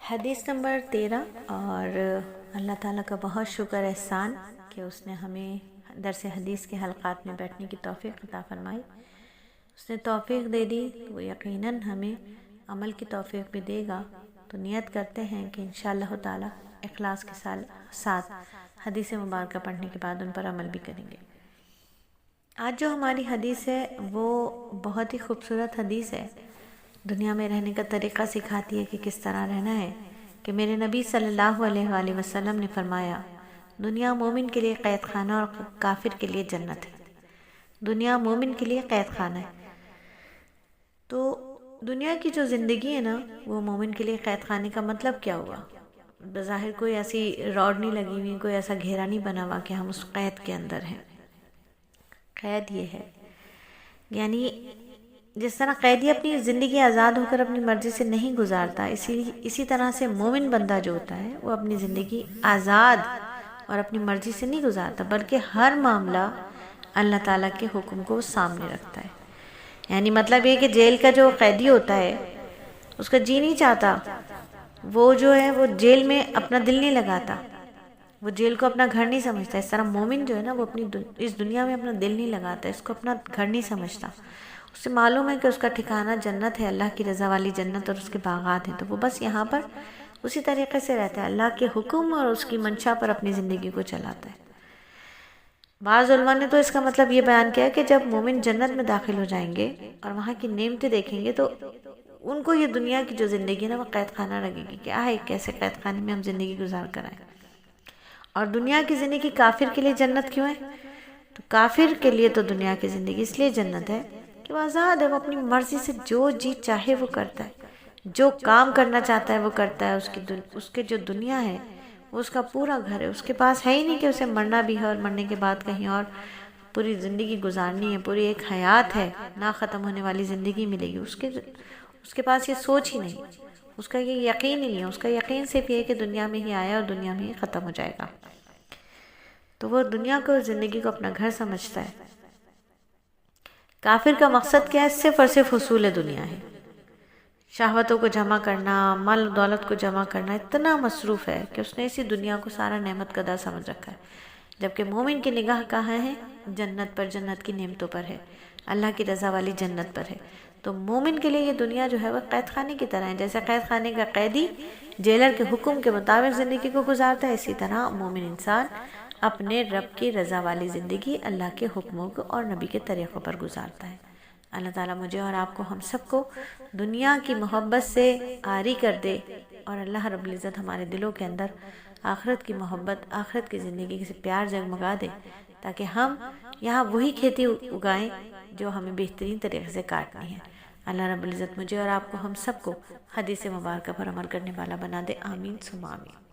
حدیث نمبر 13 اور اللہ تعالیٰ کا بہت شکر احسان کہ اس نے ہمیں درس حدیث کے حلقات میں بیٹھنے کی توفیق عطا فرمائی. اس نے توفیق دے دی تو وہ یقیناً ہمیں عمل کی توفیق بھی دے گا. تو نیت کرتے ہیں کہ انشاءاللہ تعالیٰ اخلاص کے ساتھ حدیث مبارکہ پڑھنے کے بعد ان پر عمل بھی کریں گے. آج جو ہماری حدیث ہے وہ بہت ہی خوبصورت حدیث ہے. دنیا میں رہنے کا طریقہ سکھاتی ہے کہ کس طرح رہنا ہے. کہ میرے نبی صلی اللہ علیہ وآلہ وسلم نے فرمایا دنیا مومن کے لیے قید خانہ اور کافر کے لیے جنت ہے. دنیا مومن کے لیے قید خانہ ہے. تو دنیا کی جو زندگی ہے نا وہ مومن کے لیے قید خانے کا مطلب کیا ہوا؟ بظاہر کوئی ایسی راڈ نہیں لگی ہوئی، کوئی ایسا گھیرا نہیں بنا ہوا کہ ہم اس قید کے اندر ہیں. قید یہ ہے یعنی جس طرح قیدی اپنی زندگی آزاد ہو کر اپنی مرضی سے نہیں گزارتا، اسی طرح سے مومن بندہ جو ہوتا ہے وہ اپنی زندگی آزاد اور اپنی مرضی سے نہیں گزارتا، بلکہ ہر معاملہ اللہ تعالیٰ کے حکم کو سامنے رکھتا ہے. یعنی مطلب یہ کہ جیل کا جو قیدی ہوتا ہے اس کا جی نہیں چاہتا، وہ جو ہے وہ جیل میں اپنا دل نہیں لگاتا، وہ جیل کو اپنا گھر نہیں سمجھتا. اس طرح مومن جو ہے نا وہ اپنی اس دنیا میں اپنا دل نہیں لگاتا، اس کو اپنا گھر نہیں سمجھتا. اس سے معلوم ہے کہ اس کا ٹھکانہ جنت ہے، اللہ کی رضا والی جنت اور اس کے باغات ہیں. تو وہ بس یہاں پر اسی طریقے سے رہتا ہے، اللہ کے حکم اور اس کی منشا پر اپنی زندگی کو چلاتا ہے. بعض علماء نے تو اس کا مطلب یہ بیان کیا کہ جب مومن جنت میں داخل ہو جائیں گے اور وہاں کی نعمتیں دیکھیں گے تو ان کو یہ دنیا کی جو زندگی ہے نا وہ قید خانہ لگے گی. کہ آئے کیسے قید خانے میں ہم زندگی گزار کر آئیں. اور دنیا کی زندگی کافر کے لیے جنت کیوں ہے؟ تو کافر کے لیے تو دنیا کی زندگی اس لیے جنت ہے کہ وہ آزاد ہے، وہ اپنی مرضی سے جو جی چاہے وہ کرتا ہے، جو کام کرنا چاہتا ہے وہ کرتا ہے. اس کے جو دنیا ہے وہ اس کا پورا گھر ہے. اس کے پاس ہے ہی نہیں کہ اسے مرنا بھی ہے اور مرنے کے بعد کہیں اور پوری زندگی گزارنی ہے، پوری ایک حیات ہے، نہ ختم ہونے والی زندگی ملے گی. اس کے پاس یہ سوچ ہی نہیں، اس کا یہ یقین ہی نہیں ہے. اس کا یقین صرف یہ ہے کہ دنیا میں ہی آیا اور دنیا میں ہی ختم ہو جائے گا. تو وہ دنیا کو زندگی کو اپنا گھر سمجھتا ہے. کافر کا مقصد کیا ہے؟ صرف اور صرف حصول دنیا ہے. شہوتوں کو جمع کرنا، مال و دولت کو جمع کرنا اتنا مصروف ہے کہ اس نے اسی دنیا کو سارا نعمت کا در سمجھ رکھا ہے. جبکہ مومن کی نگاہ کہاں ہے؟ جنت پر، جنت کی نعمتوں پر ہے، اللہ کی رضا والی جنت پر ہے. تو مومن کے لیے یہ دنیا جو ہے وہ قید خانے کی طرح ہے. جیسے قید خانے کا قیدی جیلر کے حکم کے مطابق زندگی کو گزارتا ہے، اسی طرح مومن انسان اپنے رب کی رضا والی زندگی اللہ کے حکموں کو اور نبی کے طریقوں پر گزارتا ہے. اللہ تعالیٰ مجھے اور آپ کو، ہم سب کو دنیا کی محبت سے عاری کر دے اور اللہ رب العزت ہمارے دلوں کے اندر آخرت کی محبت، آخرت کی زندگی سے پیار جگمگا دے، تاکہ ہم یہاں وہی کھیتی اگائیں جو ہمیں بہترین طریقے سے کاٹنی ہے. اللہ رب العزت مجھے اور آپ کو، ہم سب کو حدیث مبارکہ پر عمل کرنے والا بنا دے. آمین ثم آمین.